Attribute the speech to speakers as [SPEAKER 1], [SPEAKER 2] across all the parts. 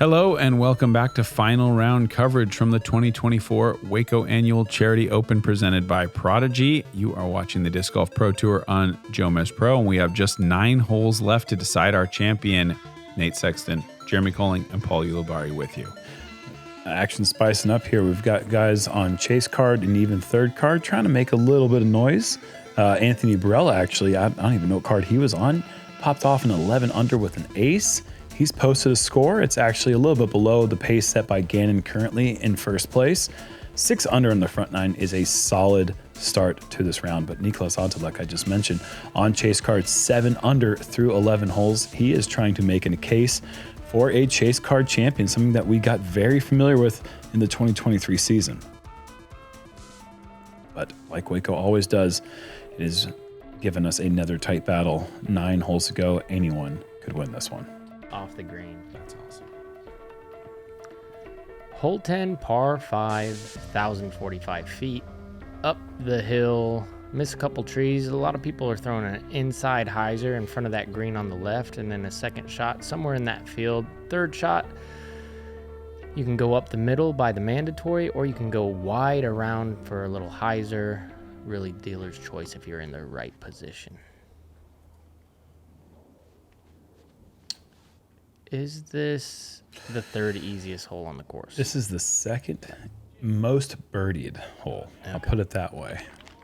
[SPEAKER 1] Hello and welcome back to final round coverage from the 2024 Waco Annual Charity Open presented by Prodigy. You are watching the Disc Golf Pro Tour on JomezPro, and we have just 9 holes left to decide our champion. Nate Sexton, Jeremy Koling, and Paul Ulibarri with you.
[SPEAKER 2] Action spicing up here. We've got guys on chase card and even third card trying to make a little bit of noise. Anthony Barella, actually, I don't even know what card he was on, popped off an 11 under with an ace. He's posted a score. It's actually a little bit below the pace set by Gannon currently in first place. 6 under in the front 9 is a solid start to this round. But Nicholas Anta, like I just mentioned, on chase card 7 under through 11 holes. He is trying to make a case for a chase card champion, something that we got very familiar with in the 2023 season. But like Waco always does, it has given us another tight battle. 9 holes to go. Anyone could win this one.
[SPEAKER 3] Off the green.
[SPEAKER 1] That's awesome.
[SPEAKER 3] Hole 10, par 5, 1,045 feet. Up the hill, miss a couple trees. A lot of people are throwing an inside hyzer in front of that green on the left, and then a second shot somewhere in that field. Third shot, you can go up the middle by the mandatory, or you can go wide around for a little hyzer. Really dealer's choice if you're in the right position. Is this the third easiest hole on the course?
[SPEAKER 2] This is the second most birdied hole. Okay. I'll put it that way.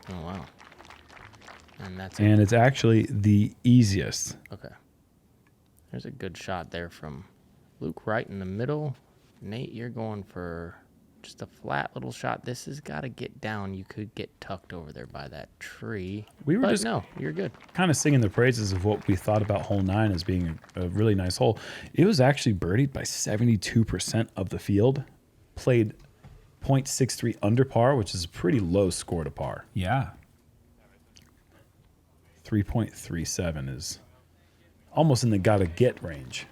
[SPEAKER 3] Oh, wow.
[SPEAKER 2] And it's actually the easiest.
[SPEAKER 3] Okay. There's a good shot there from Luke right in the middle. Nate, you're going for just a flat little shot. This has got to get down. You could get tucked over there by that tree. No, you're good.
[SPEAKER 2] Kind of singing the praises of what we thought about hole 9 as being a really nice hole. It was actually birdied by 72% of the field. Played .63 under par, which is a pretty low score to par.
[SPEAKER 1] Yeah.
[SPEAKER 2] 3.37 is almost in the gotta get range.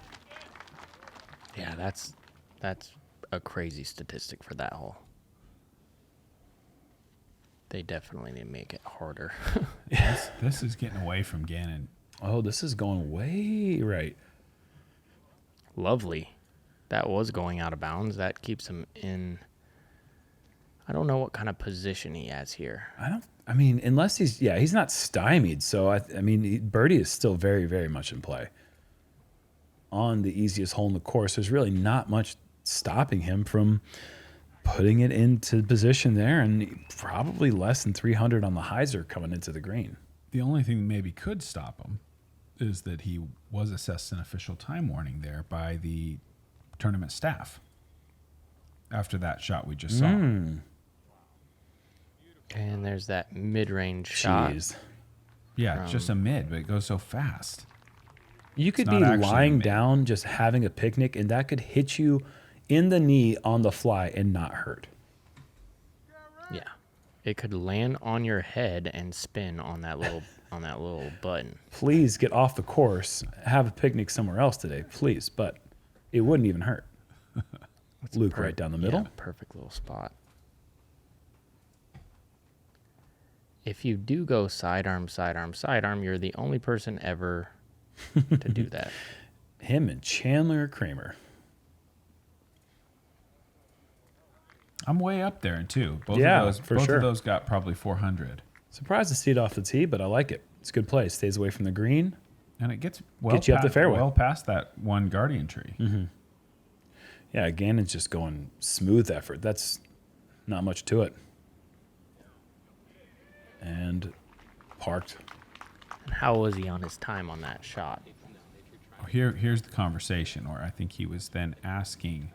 [SPEAKER 3] Yeah, that's a crazy statistic for that hole. They definitely need to make it harder.
[SPEAKER 1] Yes, this is getting away from Gannon.
[SPEAKER 2] Oh, this is going way right.
[SPEAKER 3] Lovely. That was going out of bounds. That keeps him in. I don't know what kind of position he has here.
[SPEAKER 2] Unless he's not stymied. So, birdie is still very, very much in play. On the easiest hole in the course, there's really not much stopping him from putting it into position there, and probably less than 300 on the hyzer coming into the green.
[SPEAKER 1] The only thing that maybe could stop him is that he was assessed an official time warning there by the tournament staff after that shot we just saw.
[SPEAKER 3] And there's that mid-range shot.
[SPEAKER 1] Yeah, just a mid, but it goes so fast.
[SPEAKER 2] You could be lying down, just having a picnic, and that could hit you in the knee on the fly and not hurt.
[SPEAKER 3] Yeah, it could land on your head and spin on that little button.
[SPEAKER 2] Please get off the course. Have a picnic somewhere else today, please. But it wouldn't even hurt. Luke right down the middle.
[SPEAKER 3] Yeah, perfect little spot. If you do go sidearm, you're the only person ever to do that.
[SPEAKER 2] Him and Chandler Kramer.
[SPEAKER 1] I'm way up there too. Both of those got probably 400.
[SPEAKER 2] Surprised to see it off the tee, but I like it. It's a good play. Stays away from the green.
[SPEAKER 1] And it gets
[SPEAKER 2] you up the fairway.
[SPEAKER 1] Well past that one guardian tree.
[SPEAKER 2] Mm-hmm. Yeah, Gannon's just going smooth effort. That's not much to it. And parked.
[SPEAKER 3] And how was he on his time on that shot?
[SPEAKER 1] Here's the conversation, or I think he was then asking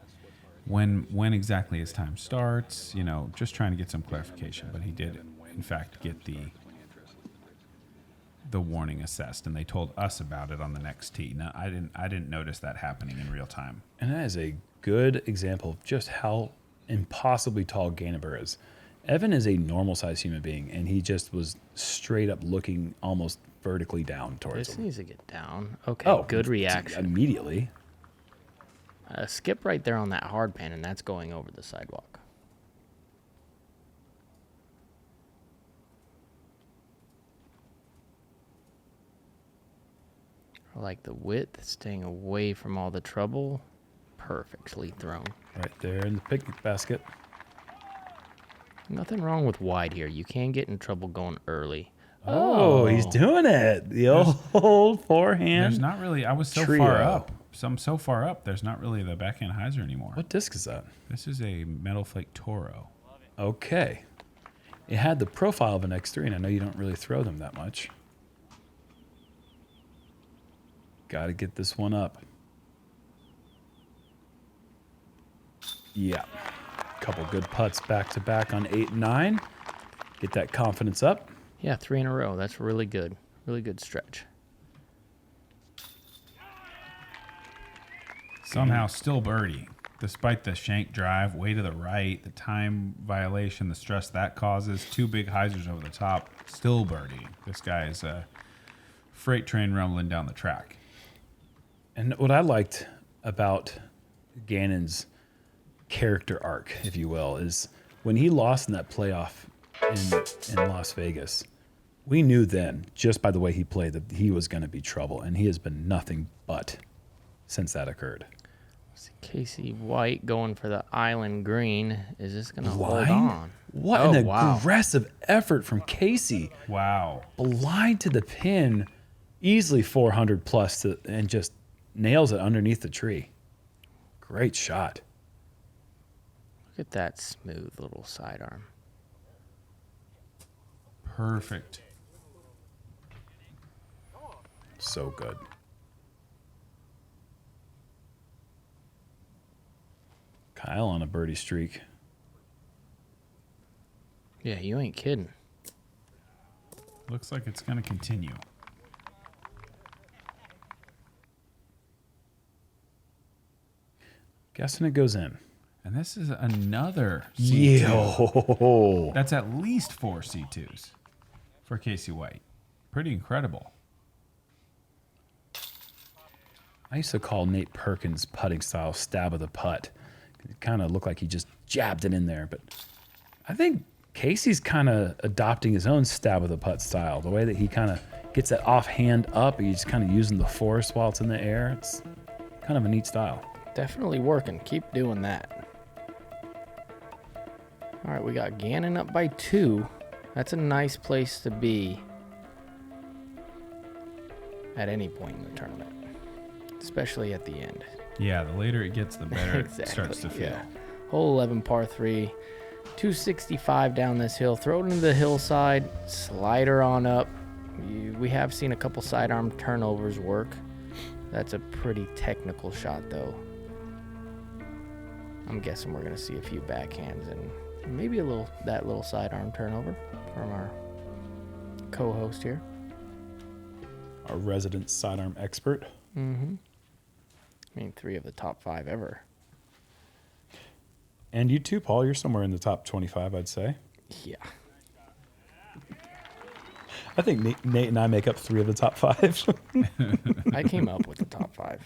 [SPEAKER 1] when exactly his time starts, just trying to get some clarification. But he did, in fact, get the warning assessed, and they told us about it on the next tee. Now, I didn't notice that happening in real time.
[SPEAKER 2] And that is a good example of just how impossibly tall Gannon is. Evan is a normal-sized human being, and he just was straight up looking almost vertically down towards him.
[SPEAKER 3] This needs to get down. Okay, good reaction.
[SPEAKER 2] Immediately.
[SPEAKER 3] Skip right there on that hard pan, and that's going over the sidewalk. I like the width, staying away from all the trouble. Perfectly thrown.
[SPEAKER 2] Right there in the picnic basket.
[SPEAKER 3] Nothing wrong with wide here. You can get in trouble going early.
[SPEAKER 2] Oh, he's doing it. The old forehand.
[SPEAKER 1] There's not really. I was so
[SPEAKER 2] trio.
[SPEAKER 1] far up. So I'm so far up. There's not really the backhand hyzer anymore.
[SPEAKER 2] What disc is that?
[SPEAKER 1] This is a Metal Flake Toro.
[SPEAKER 2] Okay. It had the profile of an X3, and I know you don't really throw them that much. Got to get this one up. Yeah. Couple good putts back to back on 8 and 9. Get that confidence up.
[SPEAKER 3] Yeah, 3 in a row. That's really good. Really good stretch.
[SPEAKER 1] Somehow still birdie, despite the shank drive, way to the right, the time violation, the stress that causes, 2 big hyzers over the top, still birdie. This guy is a freight train rumbling down the track.
[SPEAKER 2] And what I liked about Gannon's character arc, if you will, is when he lost in that playoff in Las Vegas, we knew then, just by the way he played, that he was going to be trouble, and he has been nothing but since that occurred.
[SPEAKER 3] Casey White going for the island green. Is this going to hold
[SPEAKER 2] Blind?
[SPEAKER 3] on?
[SPEAKER 2] What an aggressive effort from Casey.
[SPEAKER 1] Wow.
[SPEAKER 2] Blind to the pin, easily 400 plus, and just nails it underneath the tree. Great shot.
[SPEAKER 3] Look at that smooth little sidearm.
[SPEAKER 1] Perfect.
[SPEAKER 2] So good. Kyle on a birdie streak.
[SPEAKER 3] Yeah, you ain't kidding.
[SPEAKER 1] Looks like it's going to continue.
[SPEAKER 2] Guessing it goes in.
[SPEAKER 1] And this is another C2.
[SPEAKER 2] Yo.
[SPEAKER 1] That's at least 4 C2s for Casey White. Pretty incredible.
[SPEAKER 2] I used to call Nate Perkins' putting style stab of the putt. It kind of looked like he just jabbed it in there. But I think Casey's kind of adopting his own stab of the putt style. The way that he kind of gets that offhand up, he's kind of using the force while it's in the air. It's kind of a neat style.
[SPEAKER 3] Definitely working. Keep doing that. All right, we got Gannon up by 2. That's a nice place to be at any point in the tournament, especially at the end.
[SPEAKER 1] Yeah, the later it gets, the better
[SPEAKER 3] Exactly,
[SPEAKER 1] it starts to feel.
[SPEAKER 3] yeah. Hole 11, par 3, 265 down this hill. Throw it into the hillside, slider on up. We have seen a couple sidearm turnovers work. That's a pretty technical shot, though. I'm guessing we're going to see a few backhands and maybe that little sidearm turnover from our co-host here.
[SPEAKER 2] Our resident sidearm expert.
[SPEAKER 3] Mm-hmm. I mean, 3 of the top 5 ever.
[SPEAKER 2] And you too, Paul. You're somewhere in the top 25, I'd say.
[SPEAKER 3] Yeah.
[SPEAKER 2] I think Nate and I make up 3 of the top 5.
[SPEAKER 3] I came up with the top 5.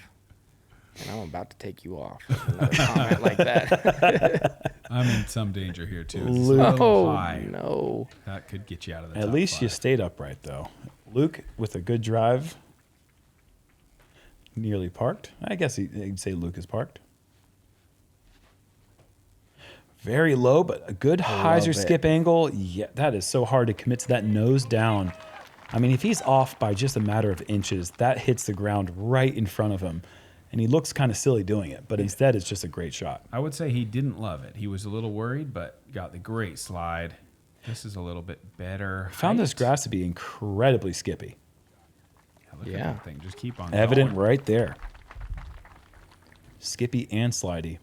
[SPEAKER 3] And I'm about to take you off with another comment like that.
[SPEAKER 1] I'm in some danger here, too. It's a little
[SPEAKER 3] Oh,
[SPEAKER 1] high.
[SPEAKER 3] no.
[SPEAKER 1] That could get you out of the
[SPEAKER 2] At
[SPEAKER 1] top
[SPEAKER 2] least
[SPEAKER 1] 5.
[SPEAKER 2] you stayed upright, though. Luke with a good drive. Nearly parked. I guess you'd say Luke is parked. Very low, but a good hyzer skip angle. Yeah, that is so hard to commit to that nose down. I mean, if he's off by just a matter of inches, that hits the ground right in front of him. And he looks kind of silly doing it, but instead it's just a great shot.
[SPEAKER 1] I would say he didn't love it. He was a little worried, but got the great slide. This is a little bit better.
[SPEAKER 2] Found this
[SPEAKER 1] height.
[SPEAKER 2] grass to be incredibly skippy.
[SPEAKER 1] Look
[SPEAKER 3] Yeah.
[SPEAKER 1] at that thing. Just keep on
[SPEAKER 2] Evident
[SPEAKER 1] going.
[SPEAKER 2] right there. Skippy and slidey.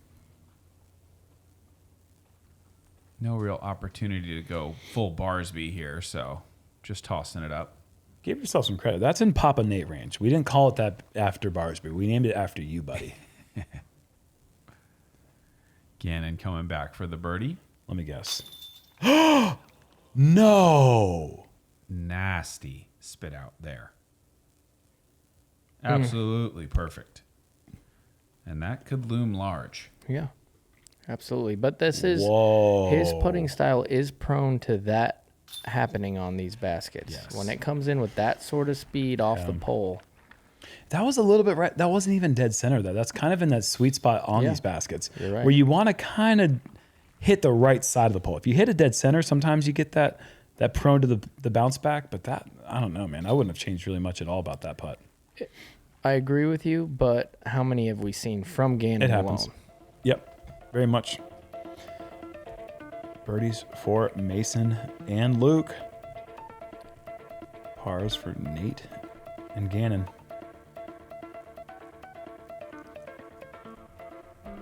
[SPEAKER 1] No real opportunity to go full Barsby here, so just tossing it up.
[SPEAKER 2] Give yourself some credit. That's in Papa Nate range. We didn't call it that after Barsby. We named it after you, buddy.
[SPEAKER 1] Gannon coming back for the birdie.
[SPEAKER 2] Let me guess. No.
[SPEAKER 1] Nasty spit out there. Absolutely perfect. And that could loom large.
[SPEAKER 3] Yeah, absolutely. But this is
[SPEAKER 2] Whoa.
[SPEAKER 3] his putting style is prone to that happening on these baskets.
[SPEAKER 2] Yes.
[SPEAKER 3] When it comes in with that sort of speed off the pole.
[SPEAKER 2] That was a little bit right. That wasn't even dead center though. That's kind of in that sweet spot on
[SPEAKER 3] Yeah.
[SPEAKER 2] these baskets
[SPEAKER 3] You're right.
[SPEAKER 2] where you want to kind of hit the right side of the pole. If you hit a dead center, sometimes you get that prone to the bounce back, but that, I don't know, man. I wouldn't have changed really much at all about that putt.
[SPEAKER 3] I agree with you, but how many have we seen from Gannon
[SPEAKER 2] It happens.
[SPEAKER 3] alone?
[SPEAKER 2] Yep, very much. Birdies for Mason and Luke. Pars for Nate and Gannon.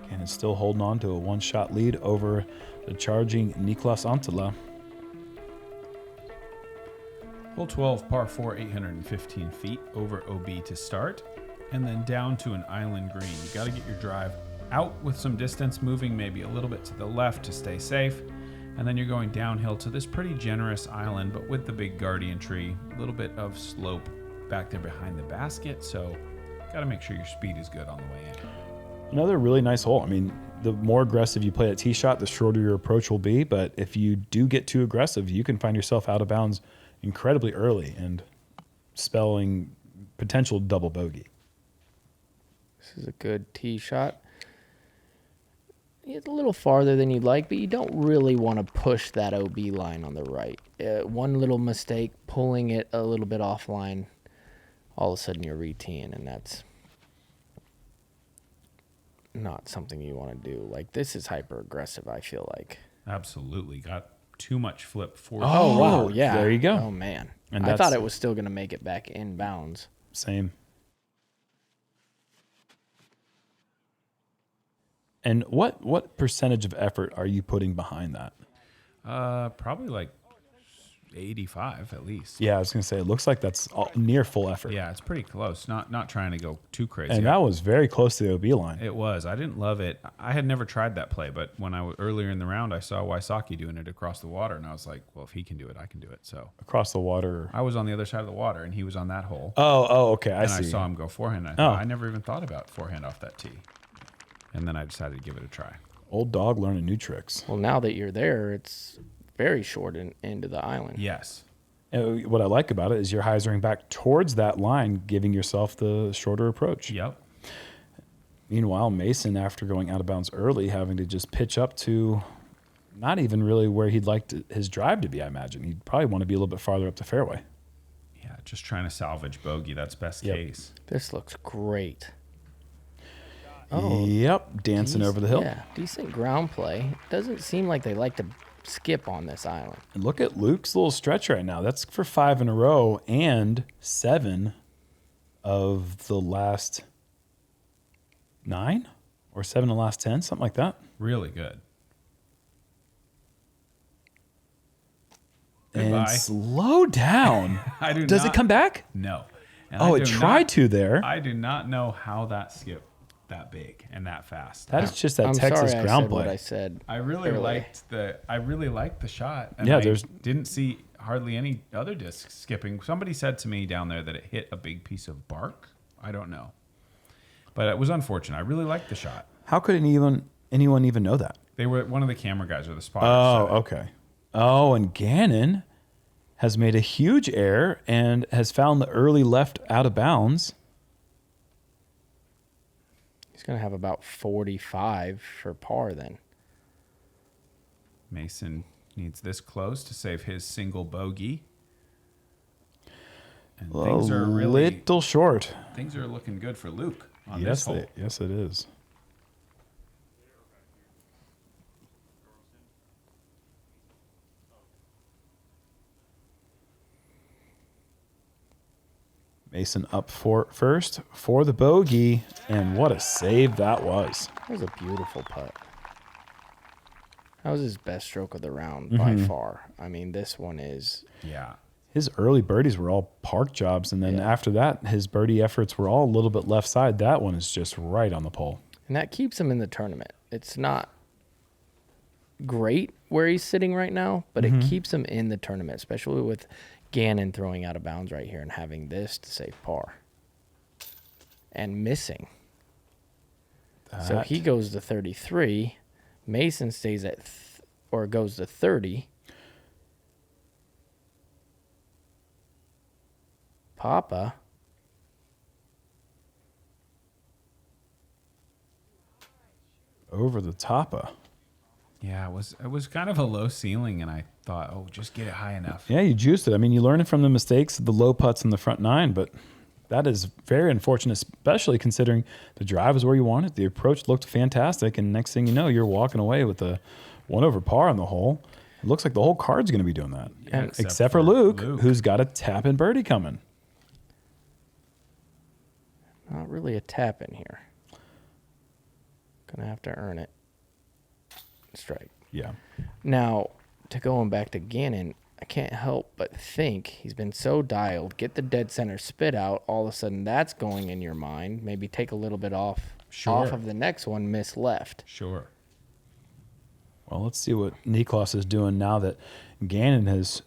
[SPEAKER 2] Gannon's still holding on to a one-shot lead over the charging Niklas Antila.
[SPEAKER 1] Hole 12, par 4, 815 feet over OB to start, and then down to an island green. You got to get your drive out with some distance, moving maybe a little bit to the left to stay safe, and then you're going downhill to this pretty generous island, but with the big guardian tree, a little bit of slope back there behind the basket, so got to make sure your speed is good on the way in.
[SPEAKER 2] Another really nice hole. I mean, the more aggressive you play at tee shot, the shorter your approach will be, but if you do get too aggressive, you can find yourself out of bounds incredibly early and spelling potential double bogey.
[SPEAKER 3] This is a good tee shot. It's a little farther than you'd like, but you don't really want to push that OB line on the right. One little mistake, pulling it a little bit offline, all of a sudden you're re-teeing, and that's not something you want to do. Like, this is hyper aggressive, I feel like.
[SPEAKER 1] Absolutely. Got too much flip forward.
[SPEAKER 3] Oh, wow. Yeah.
[SPEAKER 2] There you go.
[SPEAKER 3] Oh, man.
[SPEAKER 2] And
[SPEAKER 3] I thought
[SPEAKER 2] that's-
[SPEAKER 3] it was still going to make it back in bounds.
[SPEAKER 2] Same. And what percentage of effort are you putting behind that?
[SPEAKER 1] Probably like 85 at least.
[SPEAKER 2] Yeah, I was going to say, it looks like that's near full effort.
[SPEAKER 1] Yeah, it's pretty close. Not trying to go too crazy.
[SPEAKER 2] And that was very close to the OB line.
[SPEAKER 1] It was. I didn't love it. I had never tried that play, but when I was earlier in the round, I saw Wysocki doing it across the water, and I was like, well, if he can do it, I can do it. So
[SPEAKER 2] Across the water.
[SPEAKER 1] I was on the other side of the water, and he was on that hole.
[SPEAKER 2] Oh, okay. I
[SPEAKER 1] and
[SPEAKER 2] see.
[SPEAKER 1] I saw him go forehand. I thought, I never even thought about forehand off that tee. And then I decided to give it a try.
[SPEAKER 2] Old dog learning new tricks.
[SPEAKER 3] Well, now that you're there, it's very short into the island.
[SPEAKER 1] Yes.
[SPEAKER 2] And what I like about it is you're hyzering back towards that line, giving yourself the shorter approach.
[SPEAKER 1] Yep.
[SPEAKER 2] Meanwhile, Mason, after going out of bounds early, having to just pitch up to not even really where he'd like his drive to be, I imagine. He'd probably want to be a little bit farther up the fairway.
[SPEAKER 1] Yeah, just trying to salvage bogey. That's best case.
[SPEAKER 3] This looks great.
[SPEAKER 2] Yep, dancing over the hill.
[SPEAKER 3] Yeah, decent ground play. Doesn't seem like they like to skip on this island.
[SPEAKER 2] And look at Luke's little stretch right now. That's for 5 in a row and 7 of the last 9 or 7 of the last 10, something like that.
[SPEAKER 1] Really good.
[SPEAKER 2] And
[SPEAKER 1] Goodbye.
[SPEAKER 2] slow down. Does it come back?
[SPEAKER 1] No. And
[SPEAKER 2] Oh,
[SPEAKER 1] I
[SPEAKER 2] it
[SPEAKER 1] do
[SPEAKER 2] tried
[SPEAKER 1] not-
[SPEAKER 2] to there.
[SPEAKER 1] I do not know how that skipped that big and that fast.
[SPEAKER 2] That is just that
[SPEAKER 3] I'm
[SPEAKER 2] Texas
[SPEAKER 3] sorry
[SPEAKER 2] ground
[SPEAKER 3] I said
[SPEAKER 2] play.
[SPEAKER 3] what I said.
[SPEAKER 1] I really
[SPEAKER 3] early.
[SPEAKER 1] liked the shot. And
[SPEAKER 2] Yeah,
[SPEAKER 1] I
[SPEAKER 2] there's-
[SPEAKER 1] didn't see hardly any other discs skipping. Somebody said to me down there that it hit a big piece of bark. I don't know. But it was unfortunate. I really liked the shot.
[SPEAKER 2] How could anyone even know that?
[SPEAKER 1] They were one of the camera guys or the spotters.
[SPEAKER 2] Oh,
[SPEAKER 1] said it.
[SPEAKER 2] okay. Oh, and Gannon has made a huge error and has found the early left out of bounds.
[SPEAKER 3] He's going to have about 45 for par then.
[SPEAKER 1] Mason needs this close to save his single bogey. And
[SPEAKER 2] A
[SPEAKER 1] things are
[SPEAKER 2] little short.
[SPEAKER 1] things are looking good for Luke on
[SPEAKER 2] Yes,
[SPEAKER 1] this hole.
[SPEAKER 2] yes, it is. Mason up for first for the bogey, and what a save that was.
[SPEAKER 3] That was a beautiful putt. That was his best stroke of the round by far. I mean, this one is...
[SPEAKER 1] Yeah.
[SPEAKER 2] His early birdies were all park jobs, and then
[SPEAKER 3] Yeah.
[SPEAKER 2] after that, his birdie efforts were all a little bit left side. That one is just right on the pole.
[SPEAKER 3] And that keeps him in the tournament. It's not great where he's sitting right now, but it keeps him in the tournament, especially with Gannon throwing out of bounds right here and having this to save par. And missing. So
[SPEAKER 2] That-
[SPEAKER 3] he goes to 33. Mason stays at, or goes to 30. Papa
[SPEAKER 2] over the top of.
[SPEAKER 1] Yeah, it was kind of a low ceiling, and I thought, oh, just get it high enough.
[SPEAKER 2] Yeah, you juiced it. I mean, you learned from the mistakes of the low putts in the front nine, but that is very unfortunate, especially considering the drive is where you want it. The approach looked fantastic, and next thing you know, you're walking away with a 1 over par on the hole. It looks like the whole card's going to be doing that.
[SPEAKER 1] Yeah,
[SPEAKER 2] except for Luke, who's got a tap-in birdie coming.
[SPEAKER 3] Not really a tap in here. Gonna have to earn it. Strike.
[SPEAKER 2] Yeah.
[SPEAKER 3] Now, to going back to Gannon, I can't help but think he's been so dialed. Get the dead center spit out. All of a sudden, that's going in your mind. Maybe take a little bit off of the next one. Miss left.
[SPEAKER 1] Sure.
[SPEAKER 2] Well, let's see what Niklas is doing now that Gannon has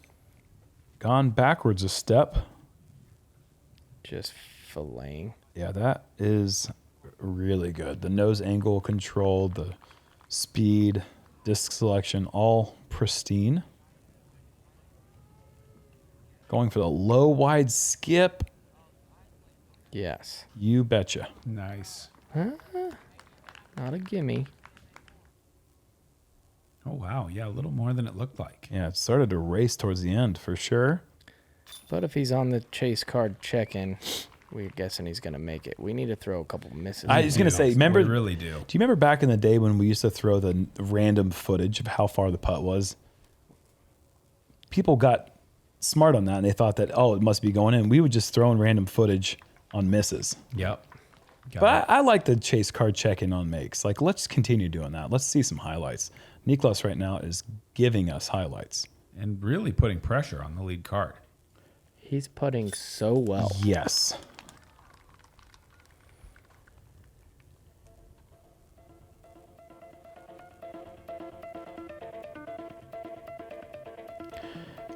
[SPEAKER 2] gone backwards a step.
[SPEAKER 3] Just filleting.
[SPEAKER 2] Yeah, that is really good. The nose angle control, the speed, disc selection, all pristine. Going for the low wide skip.
[SPEAKER 3] Yes.
[SPEAKER 2] You betcha.
[SPEAKER 1] Nice.
[SPEAKER 3] Not a gimme.
[SPEAKER 1] Oh, wow. Yeah, a little more than it looked like.
[SPEAKER 2] Yeah, it started to race towards the end for sure.
[SPEAKER 3] But if he's on the chase card check-in, we're guessing he's going to make it. We need to throw a couple misses.
[SPEAKER 2] I was going to say, remember,
[SPEAKER 1] We really do.
[SPEAKER 2] Do you remember back in the day when we used to throw the random footage of how far the putt was? People got smart on that, and they thought that, oh, it must be going in. We would just throw in random footage on misses.
[SPEAKER 1] Yep.
[SPEAKER 2] But I like the chase card check-in on makes. Like, let's continue doing that. Let's see some highlights. Niklas right now is giving us highlights.
[SPEAKER 1] And really putting pressure on the lead card.
[SPEAKER 3] He's putting so well.
[SPEAKER 2] Yes.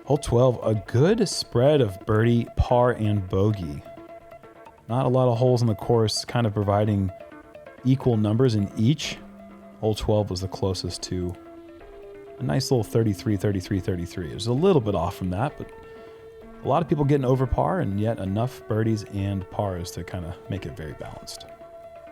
[SPEAKER 2] Hole 12, a good spread of birdie, par, and bogey. Not a lot of holes in the course, kind of providing equal numbers in each. Hole 12 was the closest to a nice little 33, 33, 33. It was a little bit off from that, but a lot of people getting over par, and yet enough birdies and pars to kind of make it very balanced.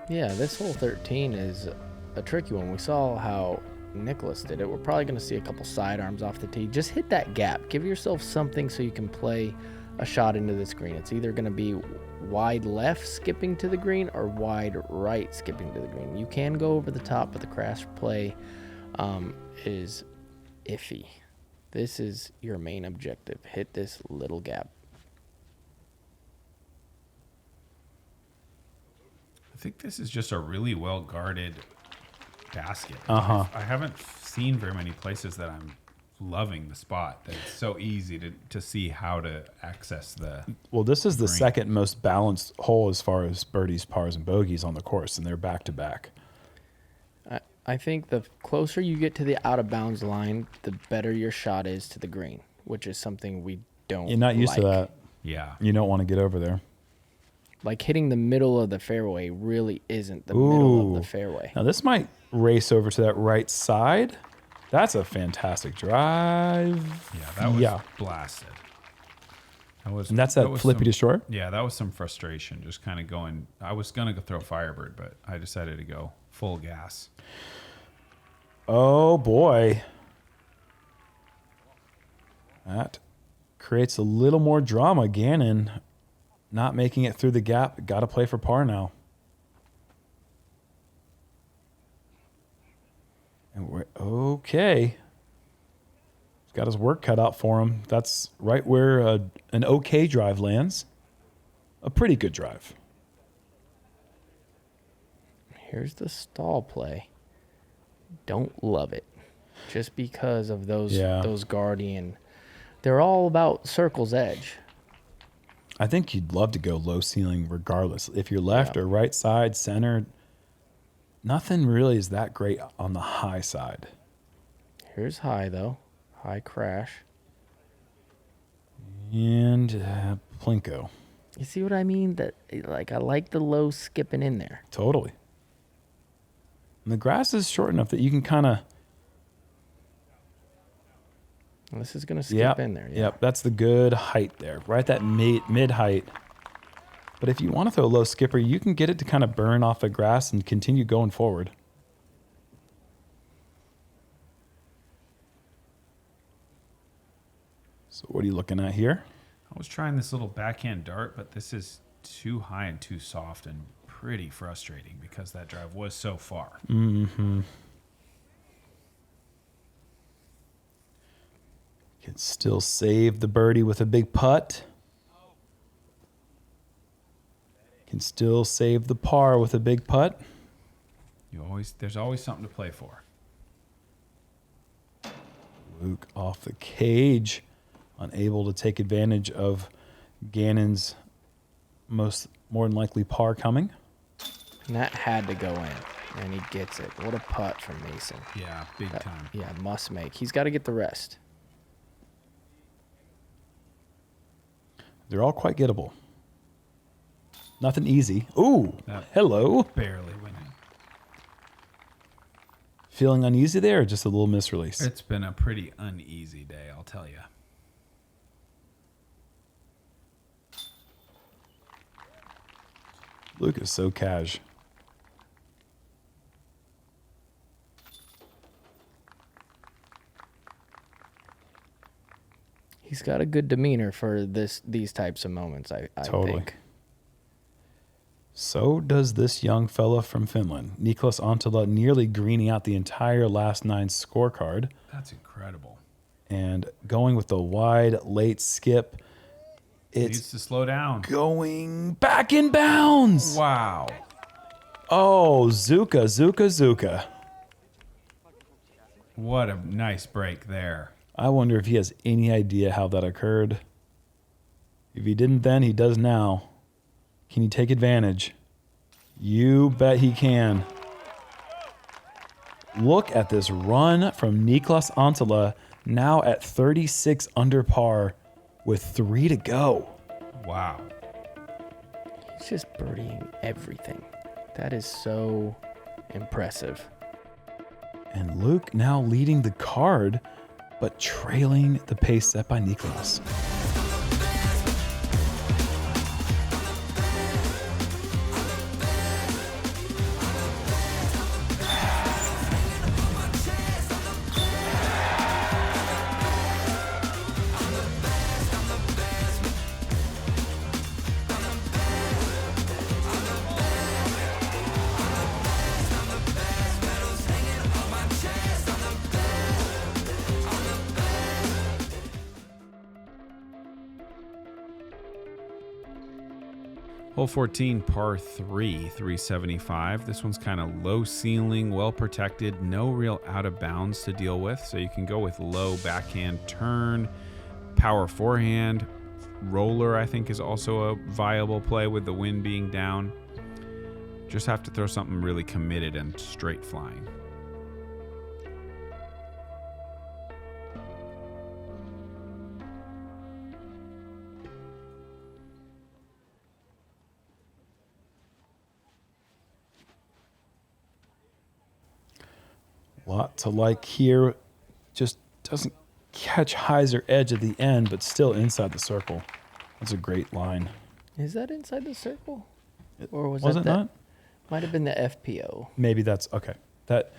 [SPEAKER 3] Yeah, this hole 13 is a tricky one. We saw how Nicholas did it. We're probably going to see a couple sidearms off the tee. Just hit that gap. Give yourself something so you can play a shot into this green. It's either going to be wide left skipping to the green or wide right skipping to the green. You can go over the top, but the crash play is iffy. This is your main objective. Hit this little gap.
[SPEAKER 1] I think this is just a really well guarded basket.
[SPEAKER 2] Uh-huh.
[SPEAKER 1] I haven't seen very many places that I'm loving the spot. That it's so easy to see how to access the.
[SPEAKER 2] Well, this is the
[SPEAKER 1] green.
[SPEAKER 2] second most balanced hole as far as birdies, pars, and bogeys on the course, and they're back to back.
[SPEAKER 3] I think the closer you get to the out of bounds line, the better your shot is to the green, which is something we don't.
[SPEAKER 2] You're not used to that.
[SPEAKER 1] Yeah.
[SPEAKER 2] You don't want to get over there.
[SPEAKER 3] Like hitting the middle of the fairway really isn't the middle of the fairway.
[SPEAKER 2] Now this might race over to that right side. That's a fantastic drive.
[SPEAKER 1] Yeah, that was blasted. That was,
[SPEAKER 2] And that's that flippy to short?
[SPEAKER 1] Yeah, that was some frustration. Just kind of going. I was going to go throw Firebird, but I decided to go full gas.
[SPEAKER 2] Oh, boy. That creates a little more drama. Gannon not making it through the gap. Got to play for par now. And we're okay. He's got his work cut out for him. That's right where an okay drive lands. A pretty good drive.
[SPEAKER 3] Here's the stall play. Don't love it. Just because of those guardian. They're all about circle's edge.
[SPEAKER 2] I think you'd love to go low ceiling regardless. If you're left or right side, center, nothing really is that great on the high side.
[SPEAKER 3] Here's high, though. High crash.
[SPEAKER 2] And Plinko.
[SPEAKER 3] You see what I mean? That I like the low skipping in there.
[SPEAKER 2] Totally. And the grass is short enough that you can kind of...
[SPEAKER 3] This is going to skip in there. Yeah.
[SPEAKER 2] Yep, that's the good height there. Right at that mid height. But if you want to throw a low skipper, you can get it to kind of burn off the grass and continue going forward. So what are you looking at here?
[SPEAKER 1] I was trying this little backhand dart, but this is too high and too soft and pretty frustrating because that drive was so far.
[SPEAKER 2] Mm-hmm. Can still save the birdie with a big putt. Can still save the par with a big putt.
[SPEAKER 1] There's always something to play for.
[SPEAKER 2] Luke off the cage, unable to take advantage of Gannon's more than likely par coming.
[SPEAKER 3] And that had to go in, and he gets it. What a putt from Mason.
[SPEAKER 1] Yeah, big time.
[SPEAKER 3] Yeah, must make. He's got to get the rest.
[SPEAKER 2] They're all quite gettable. Nothing easy. Ooh, hello.
[SPEAKER 1] Barely winning.
[SPEAKER 2] Feeling uneasy there or just a little misrelease?
[SPEAKER 1] It's been a pretty uneasy day, I'll tell you.
[SPEAKER 2] Luke is so cash.
[SPEAKER 3] He's got a good demeanor for these types of moments, I
[SPEAKER 2] Totally.
[SPEAKER 3] think.
[SPEAKER 2] So does this young fella from Finland. Niklas Antila nearly greening out the entire last 9 scorecard.
[SPEAKER 1] That's incredible.
[SPEAKER 2] And going with the wide late skip.
[SPEAKER 1] Needs
[SPEAKER 2] It's
[SPEAKER 1] to slow down.
[SPEAKER 2] going back in bounds.
[SPEAKER 1] Wow.
[SPEAKER 2] Oh, Zuka.
[SPEAKER 1] What a nice break there.
[SPEAKER 2] I wonder if he has any idea how that occurred. If he didn't then, he does now. Can he take advantage? You bet he can. Look at this run from Niklas Antila, now at 36 under par with 3 to go.
[SPEAKER 1] Wow.
[SPEAKER 3] He's just birdieing everything. That is so impressive.
[SPEAKER 2] And Luke now leading the card, but trailing the pace set by Niklas.
[SPEAKER 1] Hole 14, par 3, 375. This one's kind of low ceiling, well protected, no real out of bounds to deal with. So you can go with low backhand turn, power forehand. Roller, I think, is also a viable play with the wind being down. Just have to throw something really committed and straight flying.
[SPEAKER 2] Lot to like here. Just doesn't catch hyzer edge at the end, but still inside the circle. That's a great line.
[SPEAKER 3] Is that inside the circle? Or was
[SPEAKER 2] it not?
[SPEAKER 3] Might have been the FPO.
[SPEAKER 2] Maybe that's okay. That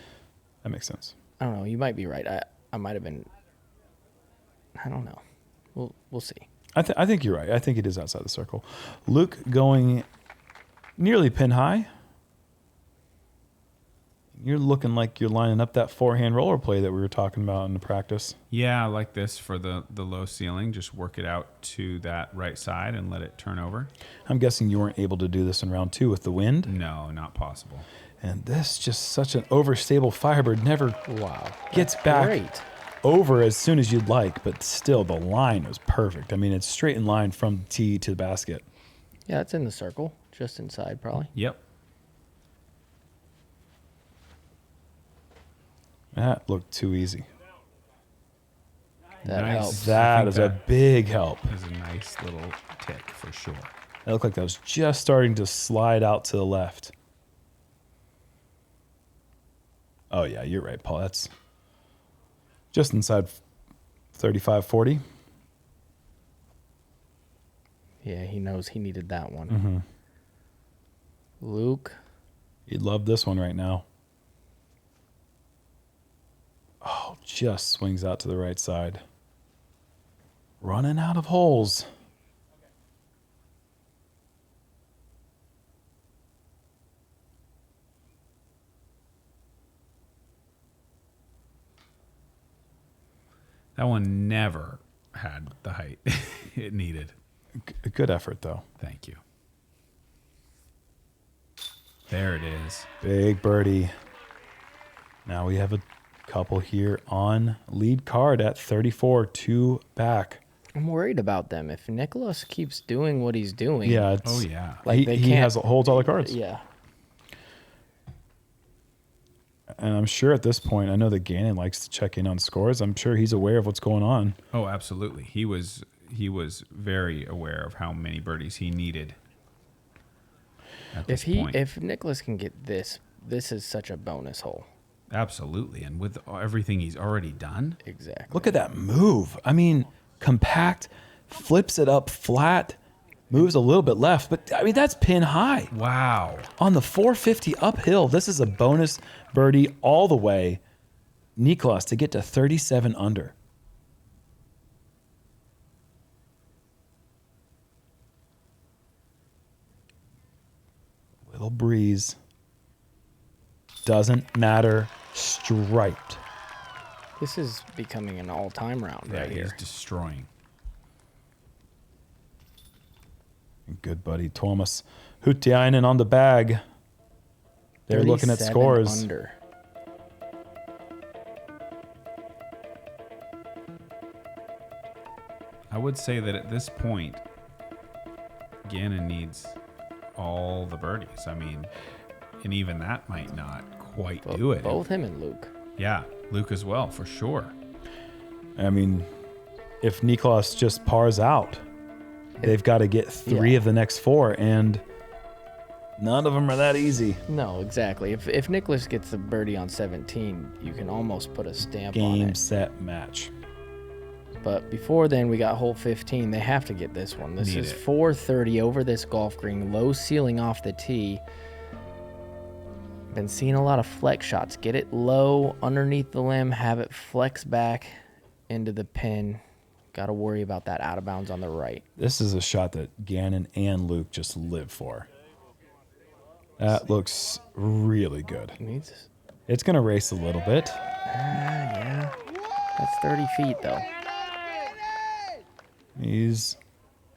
[SPEAKER 2] makes sense.
[SPEAKER 3] I don't know. You might be right. I might have been. I don't know. We'll see.
[SPEAKER 2] I think you're right. I think it is outside the circle. Luke going nearly pin high. You're looking like you're lining up that forehand roller play that we were talking about in the practice.
[SPEAKER 1] Yeah, I like this for the low ceiling. Just work it out to that right side and let it turn over.
[SPEAKER 2] I'm guessing you weren't able to do this in round 2 with the wind.
[SPEAKER 1] No, not possible.
[SPEAKER 2] And this just such an overstable Firebird never gets back
[SPEAKER 3] Great.
[SPEAKER 2] over as soon as you'd like, but still the line was perfect. I mean, it's straight in line from the tee to the basket.
[SPEAKER 3] Yeah, it's in the circle. Just inside, probably.
[SPEAKER 1] Yep.
[SPEAKER 2] That looked too easy.
[SPEAKER 3] That
[SPEAKER 1] Nice.
[SPEAKER 3] helps.
[SPEAKER 2] That is a big help.
[SPEAKER 1] Is a nice little tick for sure.
[SPEAKER 2] That looked like that was just starting to slide out to the left. Oh, yeah, you're right, Paul. That's just inside 35, 40.
[SPEAKER 3] Yeah, he knows he needed that one.
[SPEAKER 2] Mm-hmm.
[SPEAKER 3] Luke.
[SPEAKER 2] You'd love this one right now. Oh, just swings out to the right side. Running out of holes.
[SPEAKER 1] That one never had the height it needed.
[SPEAKER 2] Good effort, though.
[SPEAKER 1] Thank you. There it is.
[SPEAKER 2] Big birdie. Now we have a couple here on lead card at 34, 2 back.
[SPEAKER 3] I'm worried about them. If Nicholas keeps doing what he's doing.
[SPEAKER 2] Yeah.
[SPEAKER 1] Oh, yeah.
[SPEAKER 3] Like they
[SPEAKER 2] he
[SPEAKER 3] can't
[SPEAKER 2] holds all the cards.
[SPEAKER 3] Yeah.
[SPEAKER 2] And I'm sure at this point, I know that Gannon likes to check in on scores. I'm sure he's aware of what's going on.
[SPEAKER 1] Oh, absolutely. He was very aware of how many birdies he needed at this point.
[SPEAKER 3] If Nicholas can get this is such a bonus hole.
[SPEAKER 1] Absolutely. And with everything he's already done.
[SPEAKER 3] Exactly.
[SPEAKER 2] Look at that move. I mean, compact, flips it up flat, moves a little bit left, but I mean, that's pin high.
[SPEAKER 1] Wow.
[SPEAKER 2] On the 450 uphill, this is a bonus birdie all the way. Niklas to get to 37 under. Little breeze. Doesn't matter. Striped.
[SPEAKER 3] This is becoming an all-time round right
[SPEAKER 1] He's
[SPEAKER 3] here.
[SPEAKER 1] destroying.
[SPEAKER 2] Good buddy Thomas Hutiainen on the bag. They're looking at
[SPEAKER 3] 37
[SPEAKER 2] scores.
[SPEAKER 3] Under.
[SPEAKER 1] I would say that at this point, Gannon needs all the birdies. I mean, and even that might not quite do it.
[SPEAKER 3] Both him and Luke.
[SPEAKER 1] Yeah, Luke as well, for sure.
[SPEAKER 2] I mean, if Niklas just pars out, they've got to get 3 of the next 4, and none of them are that easy.
[SPEAKER 3] No, exactly. If Nicholas gets the birdie on 17, you can almost put a stamp on
[SPEAKER 2] Game,
[SPEAKER 3] it.
[SPEAKER 2] set, match.
[SPEAKER 3] But before then, we got hole 15. They have to get this one. This is 430 over this golf green, low ceiling off the tee. Been seeing a lot of flex shots. Get it low underneath the limb, have it flex back into the pin. Got to worry about that out of bounds on the right.
[SPEAKER 2] This is a shot that Gannon and Luke just live for. That looks really good. It's going to race a little bit.
[SPEAKER 3] Yeah. That's 30 feet, though.
[SPEAKER 2] He's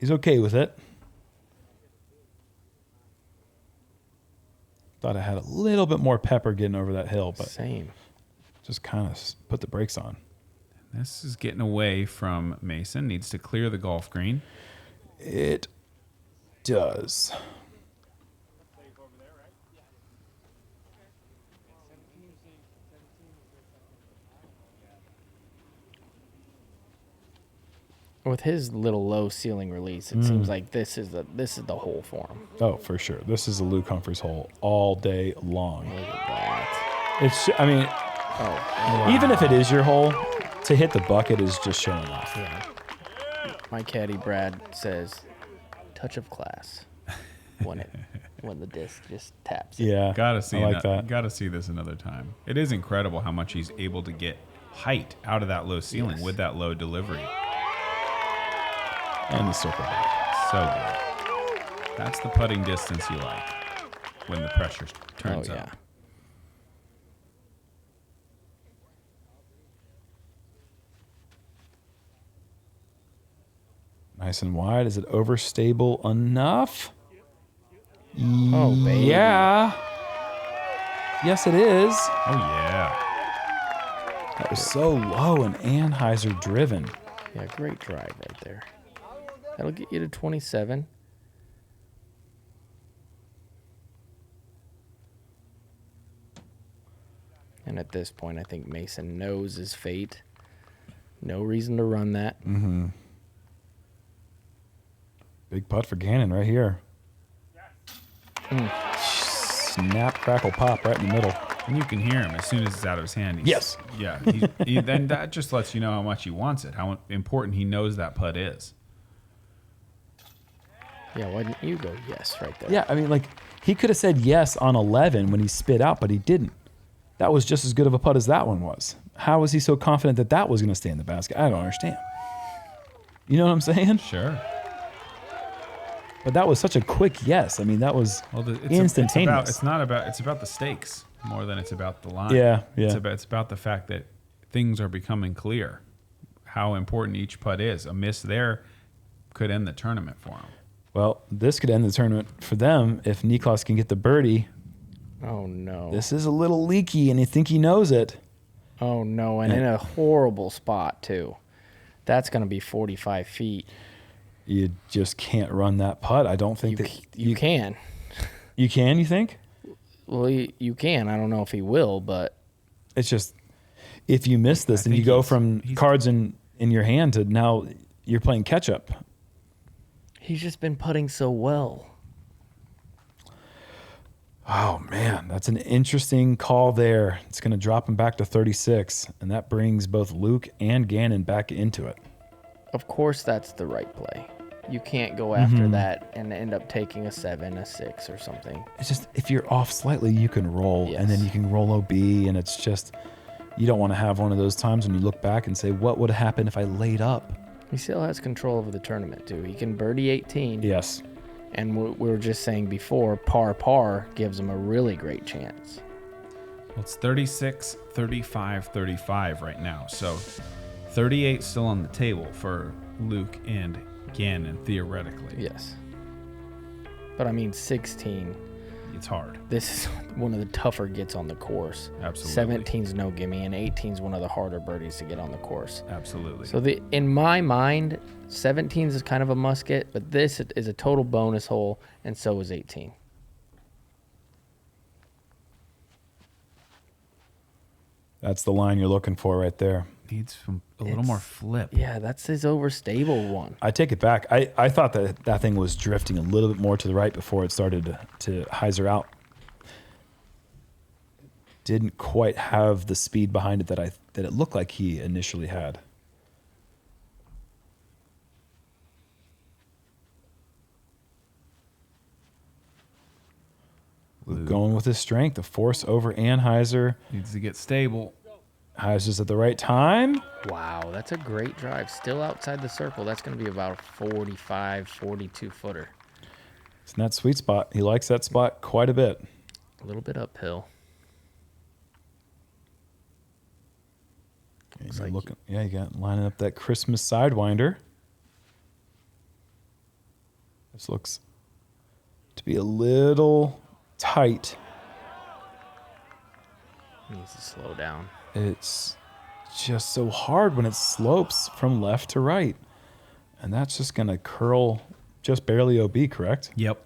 [SPEAKER 2] okay with it. Thought I had a little bit more pepper getting over that hill, but
[SPEAKER 3] Same.
[SPEAKER 2] just kind of put the brakes on.
[SPEAKER 1] This is getting away from Mason. Needs to clear the golf green.
[SPEAKER 2] It does.
[SPEAKER 3] With his little low ceiling release, it seems like this is the hole for him.
[SPEAKER 2] Oh, for sure. This is a Luke Humphries hole all day long.
[SPEAKER 3] Look at that.
[SPEAKER 2] It's, I mean, even if it is your hole, to hit the bucket is just showing off.
[SPEAKER 3] Yeah. My caddy Brad says, "Touch of class," when the disc just taps.
[SPEAKER 2] Yeah,
[SPEAKER 1] Gotta see
[SPEAKER 2] I like that.
[SPEAKER 1] Gotta see this another time. It is incredible how much he's able to get height out of that low ceiling with that low delivery.
[SPEAKER 2] And the circle back.
[SPEAKER 1] So good. That's the putting distance you like when the pressure turns up.
[SPEAKER 2] Nice and wide. Is it overstable enough?
[SPEAKER 3] Oh, baby.
[SPEAKER 2] Yeah. Yes, it is.
[SPEAKER 1] Oh, yeah.
[SPEAKER 2] That was so low and Anheuser driven.
[SPEAKER 3] Yeah, great drive right there. That'll get you to 27. And at this point, I think Mason knows his fate. No reason to run that.
[SPEAKER 2] Mm-hmm. Big putt for Gannon right here. Snap, crackle, pop right in the middle.
[SPEAKER 1] And you can hear him as soon as it's out of his hand.
[SPEAKER 2] Yes.
[SPEAKER 1] Yeah. Then that just lets you know how much he wants it, how important he knows that putt is.
[SPEAKER 3] Yeah, why didn't you go yes right there?
[SPEAKER 2] Yeah, I mean, like, he could have said yes on 11 when he spit out, but he didn't. That was just as good of a putt as that one was. How was he so confident that that was going to stay in the basket? I don't understand. You know what I'm saying?
[SPEAKER 1] Sure.
[SPEAKER 2] But that was such a quick yes. I mean, that was instantaneous.
[SPEAKER 1] It's about the stakes more than it's about the line.
[SPEAKER 2] Yeah.
[SPEAKER 1] It's about the fact that things are becoming clear. How important each putt is. A miss there could end the tournament for him.
[SPEAKER 2] Well, this could end the tournament for them if Niklas can get the birdie.
[SPEAKER 3] Oh, no.
[SPEAKER 2] This is a little leaky, and I think he knows it.
[SPEAKER 3] Oh, no, and in a horrible spot, too. That's going to be 45 feet.
[SPEAKER 2] You just can't run that putt. I don't think
[SPEAKER 3] you can.
[SPEAKER 2] You can, you think?
[SPEAKER 3] Well, you can. I don't know if he will, but...
[SPEAKER 2] It's just, if you miss this, then you go from cards in your hand to now you're playing catch-up.
[SPEAKER 3] He's just been putting so well.
[SPEAKER 2] Oh, man, that's an interesting call there. It's going to drop him back to 36, and that brings both Luke and Gannon back into it.
[SPEAKER 3] Of course, that's the right play. You can't go after that and end up taking a 7, a 6, or something.
[SPEAKER 2] It's just, if you're off slightly, you can roll, and then you can roll OB, and it's just, you don't want to have one of those times when you look back and say, what would have happened if I laid up?
[SPEAKER 3] He still has control over the tournament, too. He can birdie 18.
[SPEAKER 2] Yes.
[SPEAKER 3] And we were just saying before, par gives him a really great chance.
[SPEAKER 1] Well, it's 36, 35, 35 right now. So 38 still on the table for Luke and Gannon, theoretically.
[SPEAKER 3] Yes. But, I mean, 16.
[SPEAKER 1] It's hard.
[SPEAKER 3] This is one of the tougher gets on the course.
[SPEAKER 1] Absolutely.
[SPEAKER 3] 17's no gimme, and 18's one of the harder birdies to get on the course.
[SPEAKER 1] Absolutely.
[SPEAKER 3] So in my mind, 17's is kind of a must get, but this is a total bonus hole, and so is 18.
[SPEAKER 2] That's the line you're looking for right there.
[SPEAKER 1] Needs a little more flip.
[SPEAKER 3] Yeah, that's his overstable one.
[SPEAKER 2] I take it back. I thought that thing was drifting a little bit more to the right before it started to hyzer out. Didn't quite have the speed behind it that it looked like he initially had. Luke going with his strength, a force over Anheuser.
[SPEAKER 1] Needs to get stable.
[SPEAKER 2] Heiser's at the right time.
[SPEAKER 3] Wow, that's a great drive. Still outside the circle. That's going to be about a 45, 42 footer.
[SPEAKER 2] It's in that sweet spot. He likes that spot quite a bit.
[SPEAKER 3] A little bit uphill.
[SPEAKER 2] You got lining up that Christmas Sidewinder. This looks to be a little tight.
[SPEAKER 3] Needs to slow down.
[SPEAKER 2] It's just so hard when it slopes from left to right. And that's just going to curl just barely OB, correct?
[SPEAKER 1] Yep.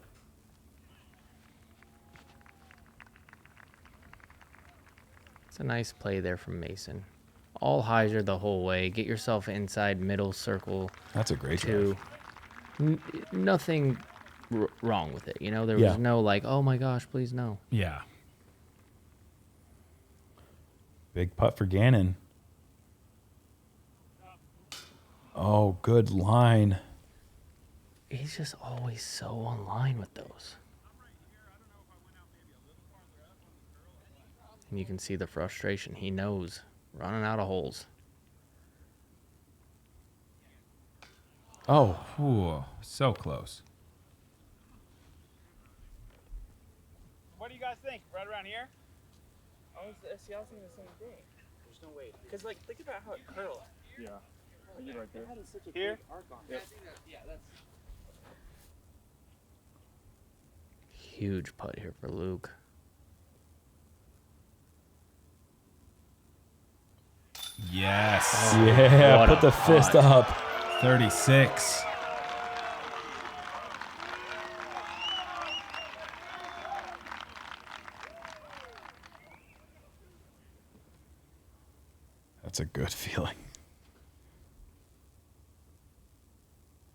[SPEAKER 3] It's a nice play there from Mason. All hyzer the whole way. Get yourself inside middle circle.
[SPEAKER 2] That's a great
[SPEAKER 3] drive. Nothing wrong with it. You know, there was no like, oh my gosh, please no.
[SPEAKER 1] Yeah.
[SPEAKER 2] Big putt for Gannon. Oh, good line.
[SPEAKER 3] He's just always so online with those. And you can see the frustration. He knows. Running out of holes.
[SPEAKER 2] Oh.
[SPEAKER 1] Ooh, so close.
[SPEAKER 4] What do you guys think? Right around here? I was thinking the same thing. There's no way. Because, like, think about how it curls. Yeah. Right there. Here? Yep. Yeah, that's...
[SPEAKER 3] Huge putt here for Luke.
[SPEAKER 1] Yes.
[SPEAKER 2] Oh, yeah, put the fist up.
[SPEAKER 1] 36.
[SPEAKER 2] That's a good feeling.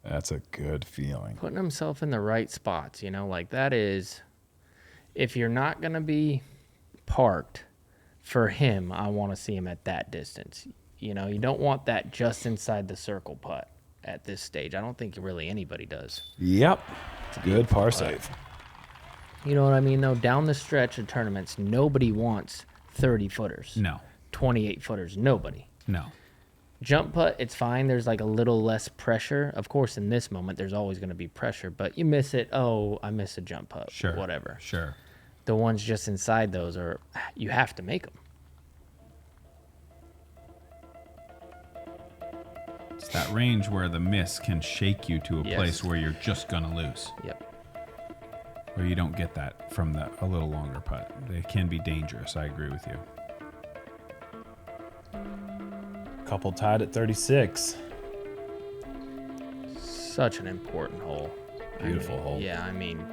[SPEAKER 2] That's a good feeling.
[SPEAKER 3] Putting himself in the right spots, you know, like that is, if you're not going to be parked, for him, I want to see him at that distance. You know, you don't want that just inside the circle putt at this stage. I don't think really anybody does.
[SPEAKER 2] Yep. It's a good par save.
[SPEAKER 3] You know what I mean, though? Down the stretch of tournaments, nobody wants 30 footers.
[SPEAKER 1] No.
[SPEAKER 3] 28 footers. Nobody.
[SPEAKER 1] No.
[SPEAKER 3] Jump putt, it's fine. There's like a little less pressure. Of course, in this moment, there's always going to be pressure, but you miss it. Oh, I missed a jump putt.
[SPEAKER 1] Sure.
[SPEAKER 3] Whatever.
[SPEAKER 1] Sure.
[SPEAKER 3] The ones just inside those you have to make them.
[SPEAKER 1] It's that range where the miss can shake you to a
[SPEAKER 3] Yes.
[SPEAKER 1] place where you're just going to lose.
[SPEAKER 3] Yep.
[SPEAKER 1] Where you don't get that from a little longer putt. They can be dangerous. I agree with you.
[SPEAKER 2] Couple tied at 36.
[SPEAKER 3] Such an important hole.
[SPEAKER 2] Beautiful hole.
[SPEAKER 3] Yeah, I mean,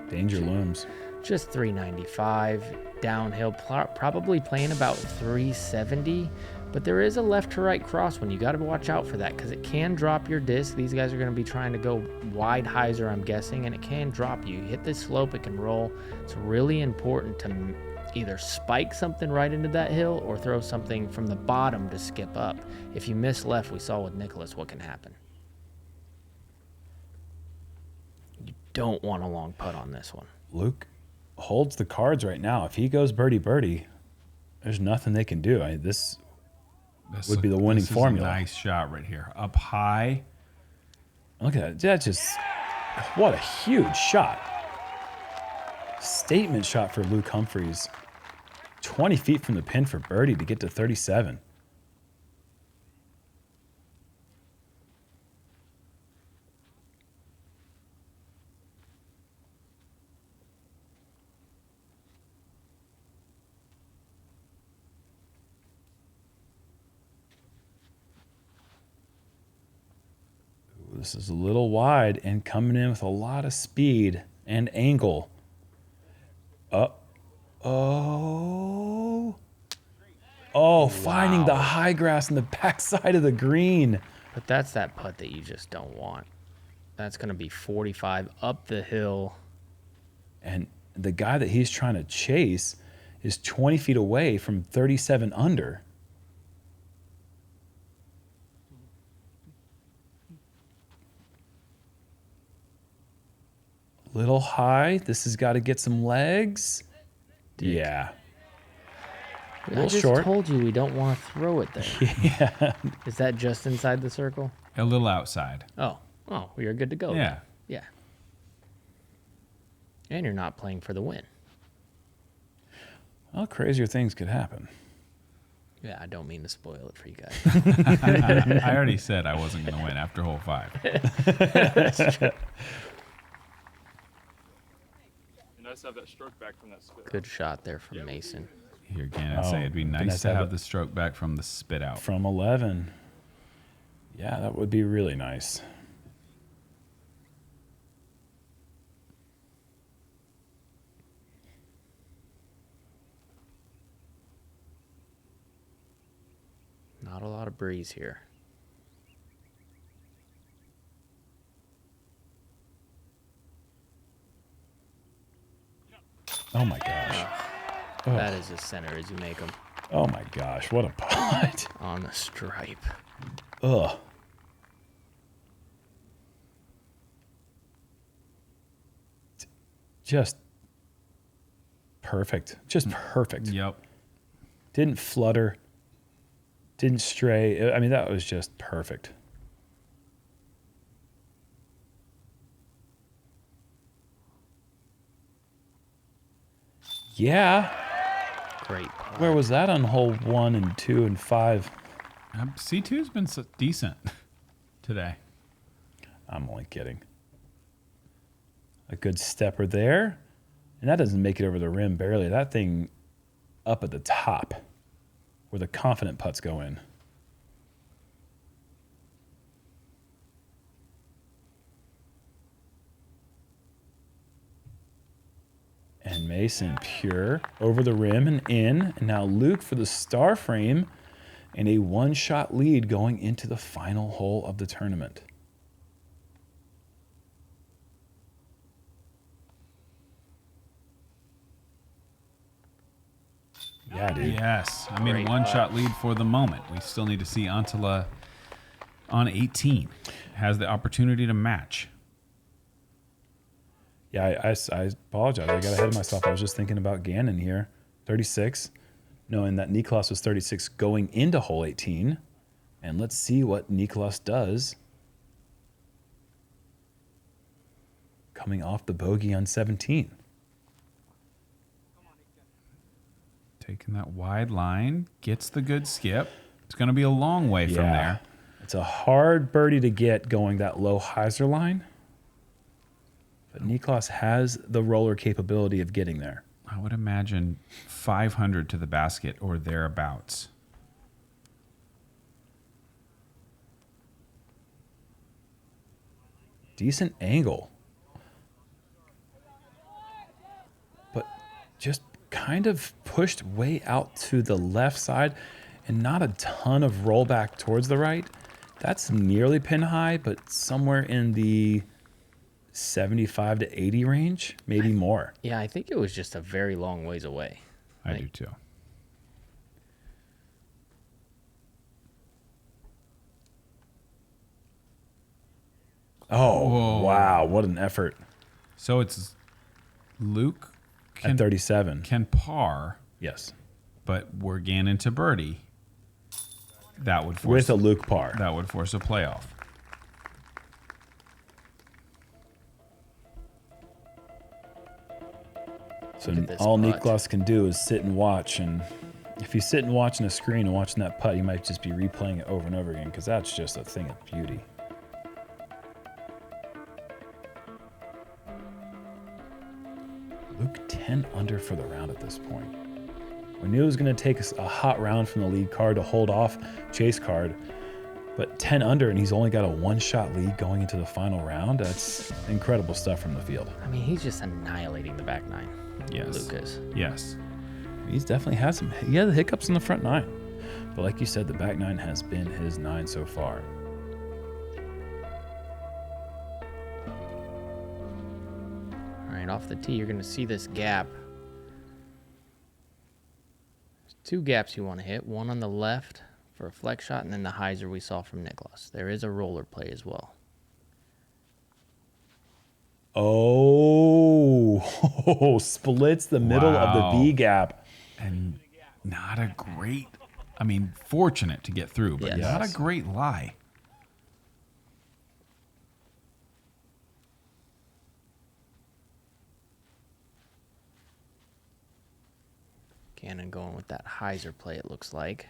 [SPEAKER 2] Danger looms.
[SPEAKER 3] just 395 downhill, probably playing about 370, but there is a left to right cross one. You got to watch out for that because it can drop your disc. These guys are going to be trying to go wide hyzer, I'm guessing, and it can drop you. You hit this slope, it can roll. It's really important to either spike something right into that hill or throw something from the bottom to skip up. If you miss left, we saw with Nicholas what can happen. You don't want a long putt on this one.
[SPEAKER 2] Luke holds the cards right now. If he goes birdie, there's nothing they can do. This would be the winning formula.
[SPEAKER 1] Is a nice shot right here. Up high.
[SPEAKER 2] Look at that. That's just, what a huge shot. Statement shot for Luke Humphries. 20 feet from the pin for birdie to get to 37. This is a little wide and coming in with a lot of speed and angle. Finding the high grass in the backside of the green.
[SPEAKER 3] But that's that putt that you just don't want. That's going to be 45 up the hill.
[SPEAKER 2] And the guy that he's trying to chase is 20 feet away from 37 under. Little high. This has got to get some legs. Yeah. A little
[SPEAKER 3] I just
[SPEAKER 2] short.
[SPEAKER 3] told you we don't want to throw it there.
[SPEAKER 2] Yeah.
[SPEAKER 3] Is that just inside the circle?
[SPEAKER 1] A little outside.
[SPEAKER 3] Oh, we are good to go.
[SPEAKER 1] Yeah.
[SPEAKER 3] Then. Yeah. And you're not playing for the win.
[SPEAKER 2] Well, crazier things could happen.
[SPEAKER 3] Yeah, I don't mean to spoil it for you guys.
[SPEAKER 1] I already said I wasn't going to win after hole 5.
[SPEAKER 3] That's true.
[SPEAKER 4] Nice to have that stroke back from that spit.
[SPEAKER 3] Good shot there from Mason.
[SPEAKER 1] Here again, I'd say it'd be nice to have the stroke back from the spit out.
[SPEAKER 2] From 11. Yeah, that would be really nice.
[SPEAKER 3] Not a lot of breeze here.
[SPEAKER 2] Oh my gosh.
[SPEAKER 3] That is as center as you make them.
[SPEAKER 2] Oh my gosh, what a putt.
[SPEAKER 3] On the stripe.
[SPEAKER 2] Ugh. Just perfect. Just perfect.
[SPEAKER 1] Yep.
[SPEAKER 2] Didn't flutter. Didn't stray. I mean, that was just perfect. Yeah.
[SPEAKER 3] Great putt.
[SPEAKER 2] Where was that on hole 1 and 2 and 5?
[SPEAKER 1] C2's been decent today.
[SPEAKER 2] I'm only kidding. A good stepper there. And that doesn't make it over the rim barely. That thing up at the top where the confident putts go in. And Mason pure over the rim and in. And now Luke for the star frame and a one-shot lead going into the final hole of the tournament. Yeah, dude.
[SPEAKER 1] Yes. I mean,
[SPEAKER 3] Great
[SPEAKER 1] one-shot lead for the moment. We still need to see Antela on 18. Has the opportunity to match.
[SPEAKER 2] Yeah, I apologize. I got ahead of myself. I was just thinking about Gannon here. 36. Knowing that Niklas was 36 going into hole 18. And let's see what Niklas does. Coming off the bogey on 17.
[SPEAKER 1] Taking that wide line, gets the good skip. It's going to be a long way from there.
[SPEAKER 2] It's a hard birdie to get going that low hyzer line. But Niklas has the roller capability of getting there.
[SPEAKER 1] I would imagine 500 to the basket or thereabouts.
[SPEAKER 2] Decent angle. But just kind of pushed way out to the left side and not a ton of rollback towards the right. That's nearly pin high, but somewhere in the 75 to 80 range, maybe more.
[SPEAKER 3] Yeah, I think it was just a very long ways away.
[SPEAKER 1] I do too.
[SPEAKER 2] Oh,
[SPEAKER 1] Whoa.
[SPEAKER 2] wow. What an effort.
[SPEAKER 1] So it's Luke
[SPEAKER 2] At 37.
[SPEAKER 1] can par,
[SPEAKER 2] Yes.
[SPEAKER 1] but we're Gannon to birdie. That would force
[SPEAKER 2] With a Luke par.
[SPEAKER 1] that would force a playoff.
[SPEAKER 2] So
[SPEAKER 3] Look at this
[SPEAKER 2] all
[SPEAKER 3] putt.
[SPEAKER 2] Niklas can do is sit and watch. And if he's sitting watching a screen and watching that putt, he might just be replaying it over and over again because that's just a thing of beauty. Luke 10 under for the round at this point. We knew it was going to take us a hot round from the lead card to hold off chase card, but 10 under and he's only got a one-shot lead going into the final round. That's incredible stuff from the field.
[SPEAKER 3] I mean, he's just annihilating the back nine.
[SPEAKER 1] Yes.
[SPEAKER 3] Lucas.
[SPEAKER 1] Yes.
[SPEAKER 2] He's definitely had some. He had the hiccups in the front nine, but like you said, the back nine has been his nine so far.
[SPEAKER 3] All right, off the tee, you're going to see this gap. There's two gaps you want to hit. One on the left for a flex shot, and then the hyzer we saw from Niklas. There is a roller play as well.
[SPEAKER 2] Oh, splits the middle of
[SPEAKER 1] Wow.
[SPEAKER 2] the B gap.
[SPEAKER 1] And not a great, I mean, fortunate to get through, but
[SPEAKER 3] Yes.
[SPEAKER 1] not a great lie.
[SPEAKER 3] Gannon going with that hyzer play, it looks like.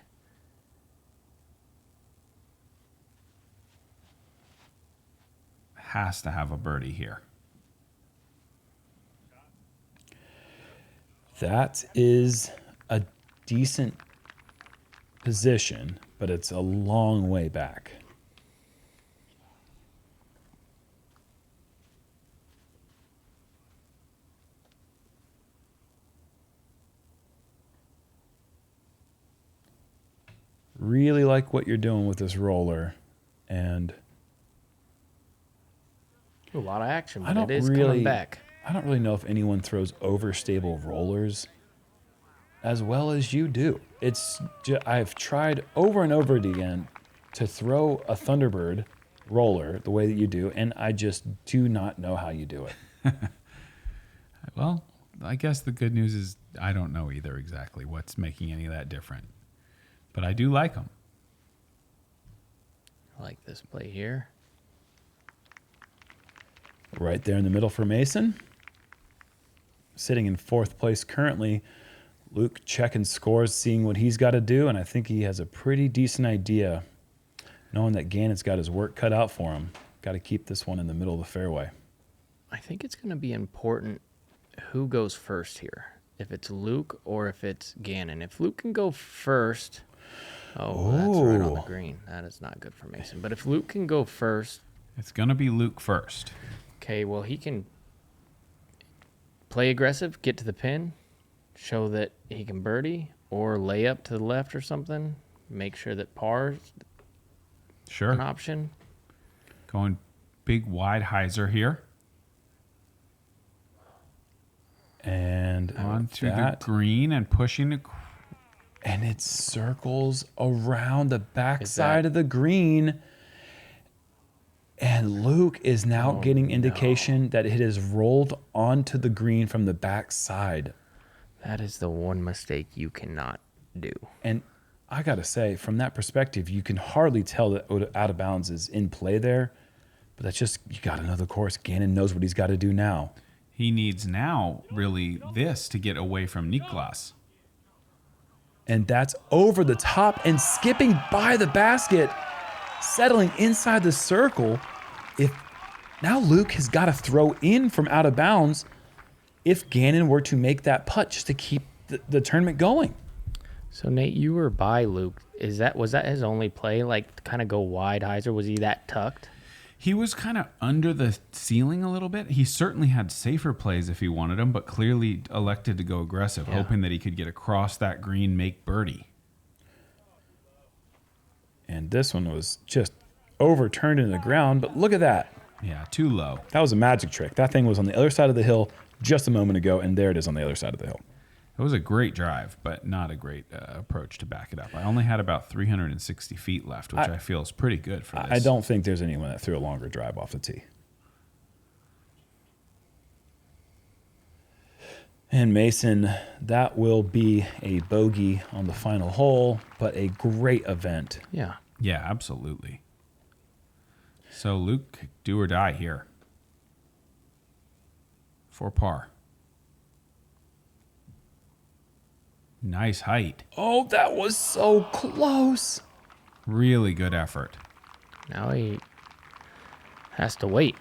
[SPEAKER 1] Has to have a birdie here.
[SPEAKER 2] That is a decent position, but it's a long way back. Really like what you're doing with this roller, and
[SPEAKER 3] A lot of action,
[SPEAKER 2] I
[SPEAKER 3] but
[SPEAKER 2] don't
[SPEAKER 3] it is
[SPEAKER 2] really
[SPEAKER 3] coming back.
[SPEAKER 2] I don't really know if anyone throws overstable rollers as well as you do. I've tried over and over again to throw a Thunderbird roller the way that you do, and I just do not know how you do it.
[SPEAKER 1] Well, I guess the good news is I don't know either exactly what's making any of that different. But I do like them.
[SPEAKER 3] I like this play here.
[SPEAKER 2] Right there in the middle for Mason. Sitting in fourth place currently. Luke checking scores, seeing what he's got to do, and I think he has a pretty decent idea, knowing that Gannon's got his work cut out for him. Got to keep this one in the middle of the fairway.
[SPEAKER 3] I think it's going to be important who goes first here. If it's Luke or if it's Gannon. If Luke can go first, that's right on the
[SPEAKER 2] Ooh.
[SPEAKER 3] green. That is not good for Mason. But if Luke can go first,
[SPEAKER 1] It's going to be Luke first.
[SPEAKER 3] okay, well, he can play aggressive, get to the pin, show that he can birdie, or lay up to the left or something. Make sure that par's
[SPEAKER 1] Sure.
[SPEAKER 3] an option.
[SPEAKER 1] Going big wide hyzer here.
[SPEAKER 2] And
[SPEAKER 1] Onto the
[SPEAKER 2] that,
[SPEAKER 1] green and pushing the.
[SPEAKER 2] and it circles around the backside of the green. And Luke is now getting indication that it has rolled onto the green from the backside.
[SPEAKER 3] That is the one mistake you cannot do.
[SPEAKER 2] And I got to say, from that perspective, you can hardly tell that out of bounds is in play there. But that's just, you got another course. Gannon knows what he's got to do now.
[SPEAKER 1] He needs now, really, this to get away from Niklas.
[SPEAKER 2] And that's over the top and skipping by the basket, settling inside the circle. Now Luke has got to throw in from out of bounds if Gannon were to make that putt just to keep the tournament going.
[SPEAKER 3] So Nate, you were by Luke. Was that his only play? Like kind of go wide hyzer? Was he that tucked?
[SPEAKER 1] He was kind of under the ceiling a little bit. He certainly had safer plays if he wanted them, but clearly elected to go aggressive, hoping that he could get across that green, make birdie.
[SPEAKER 2] And this one was just overturned into the ground, but look at that.
[SPEAKER 1] Yeah, too low.
[SPEAKER 2] That was a magic trick. That thing was on the other side of the hill just a moment ago, and there it is on the other side of the hill.
[SPEAKER 1] It was a great drive, but not a great approach to back it up. I only had about 360 feet left, which I feel is pretty good for this.
[SPEAKER 2] I don't think there's anyone that threw a longer drive off the tee. And Mason, that will be a bogey on the final hole, but a great event.
[SPEAKER 3] Yeah.
[SPEAKER 1] Yeah, absolutely. So Luke, do or die here. For par. Nice height.
[SPEAKER 2] Oh, that was so close.
[SPEAKER 1] Really good effort.
[SPEAKER 3] Now he has to wait.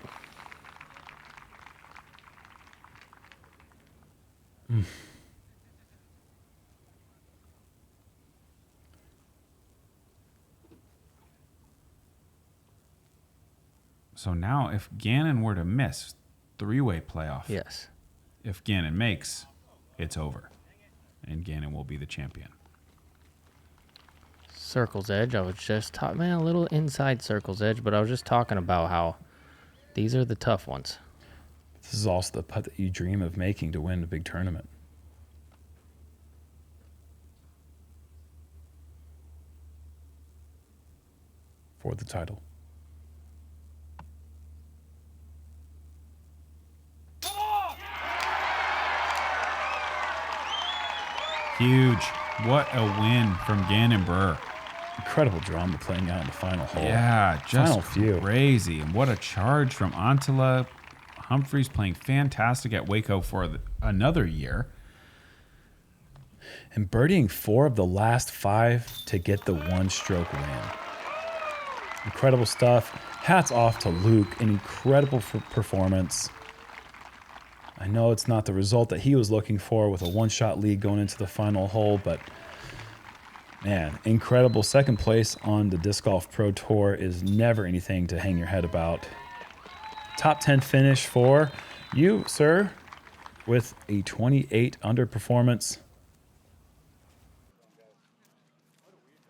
[SPEAKER 1] So now if Gannon were to miss, three-way playoff.
[SPEAKER 3] Yes.
[SPEAKER 1] If Gannon makes, it's over. And Gannon will be the champion.
[SPEAKER 3] Circle's edge. I was just a little inside circle's edge, but I was just talking about how these are the tough ones.
[SPEAKER 2] This is also the putt that you dream of making to win a big tournament. For the title.
[SPEAKER 1] Huge. What a win from Gannon Buhr.
[SPEAKER 2] Incredible drama playing out in the final hole.
[SPEAKER 1] Yeah,
[SPEAKER 2] Final
[SPEAKER 1] just
[SPEAKER 2] few.
[SPEAKER 1] crazy. And what a charge from Antila. Humphries playing fantastic at Waco for another year.
[SPEAKER 2] And birdieing 4 of the last 5 to get the one-stroke win. Incredible stuff. Hats off to Luke. An incredible performance. I know it's not the result that he was looking for with a one-shot lead going into the final hole, but man, incredible. Second place on the Disc Golf Pro Tour is never anything to hang your head about. Top 10 finish for you, sir, with a 28 under performance.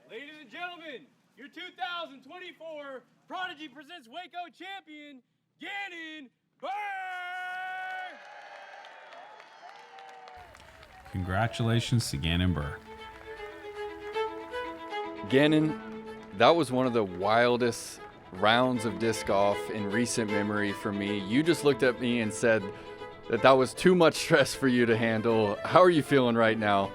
[SPEAKER 5] Ladies and gentlemen, your 2024 Prodigy presents Waco champion, Gannon Buhr!
[SPEAKER 1] Congratulations to Gannon Buhr.
[SPEAKER 6] Gannon, that was one of the wildest rounds of disc golf in recent memory for me. You just looked at me and said that was too much stress for you to handle. How are you feeling right now?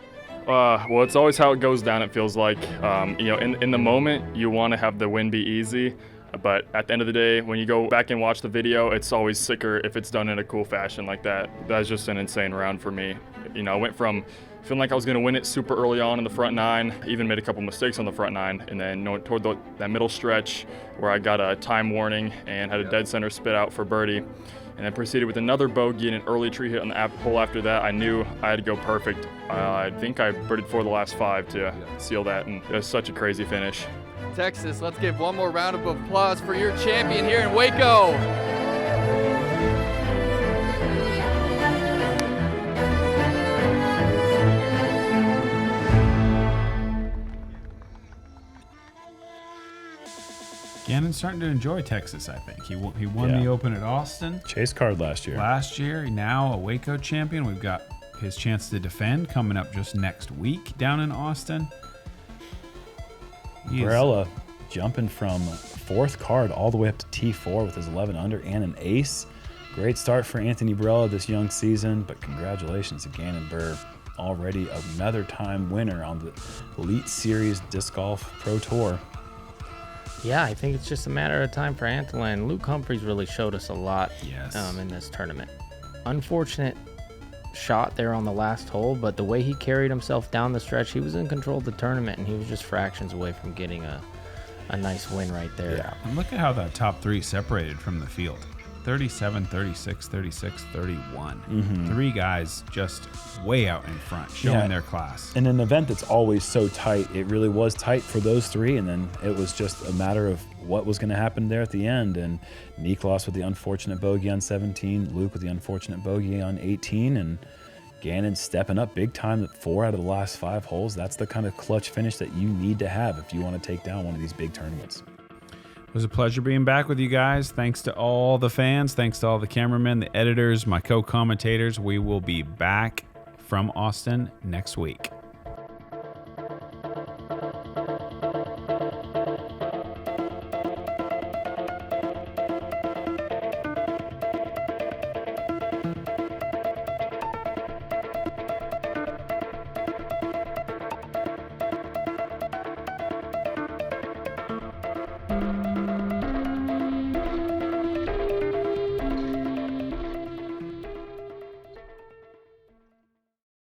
[SPEAKER 7] Well, it's always how it goes down, it feels like. In the moment, you want to have the win be easy. But at the end of the day, when you go back and watch the video, it's always sicker if it's done in a cool fashion like that. That's just an insane round for me. I went from feeling like I was going to win it super early on in the front 9, even made a couple mistakes on the front 9, and then toward that middle stretch where I got a time warning and had a dead center spit out for birdie, and then proceeded with another bogey and an early tree hit on the hole after that. I knew I had to go perfect. I think I birdied 4 of the last 5 to seal that, and it was such a crazy finish.
[SPEAKER 6] Texas, let's give one more round of applause for your champion here in Waco.
[SPEAKER 1] Gannon's starting to enjoy Texas, I think. He won the Open at Austin.
[SPEAKER 2] Chase card last year.
[SPEAKER 1] Now a Waco champion. We've got his chance to defend coming up just next week down in Austin.
[SPEAKER 2] Barella jumping from 4th card all the way up to T4 with his 11 under and an ace. Great start for Anthony Barella this young season, but congratulations to Gannon Buhr already another time winner on the Elite Series Disc Golf Pro Tour.
[SPEAKER 3] Yeah, I think it's just a matter of time for Antela, and Luke Humphries really showed us a lot in this tournament. Unfortunate shot there on the last hole, but the way he carried himself down the stretch, he was in control of the tournament, and he was just fractions away from getting a nice win right there.
[SPEAKER 1] Yeah, and look at how that top three separated from the field. 37, 36, 36, 31. Three guys just way out in front, showing their class.
[SPEAKER 2] In an event that's always so tight, it really was tight for those three, and then it was just a matter of what was going to happen there at the end. And Niklas with the unfortunate bogey on 17, Luke with the unfortunate bogey on 18, and Gannon stepping up big time at 4 out of the last 5 holes. That's the kind of clutch finish that you need to have if you want to take down one of these big tournaments.
[SPEAKER 1] It was a pleasure being back with you guys. Thanks to all the fans. Thanks to all the cameramen, the editors, my co-commentators. We will be back from Austin next week.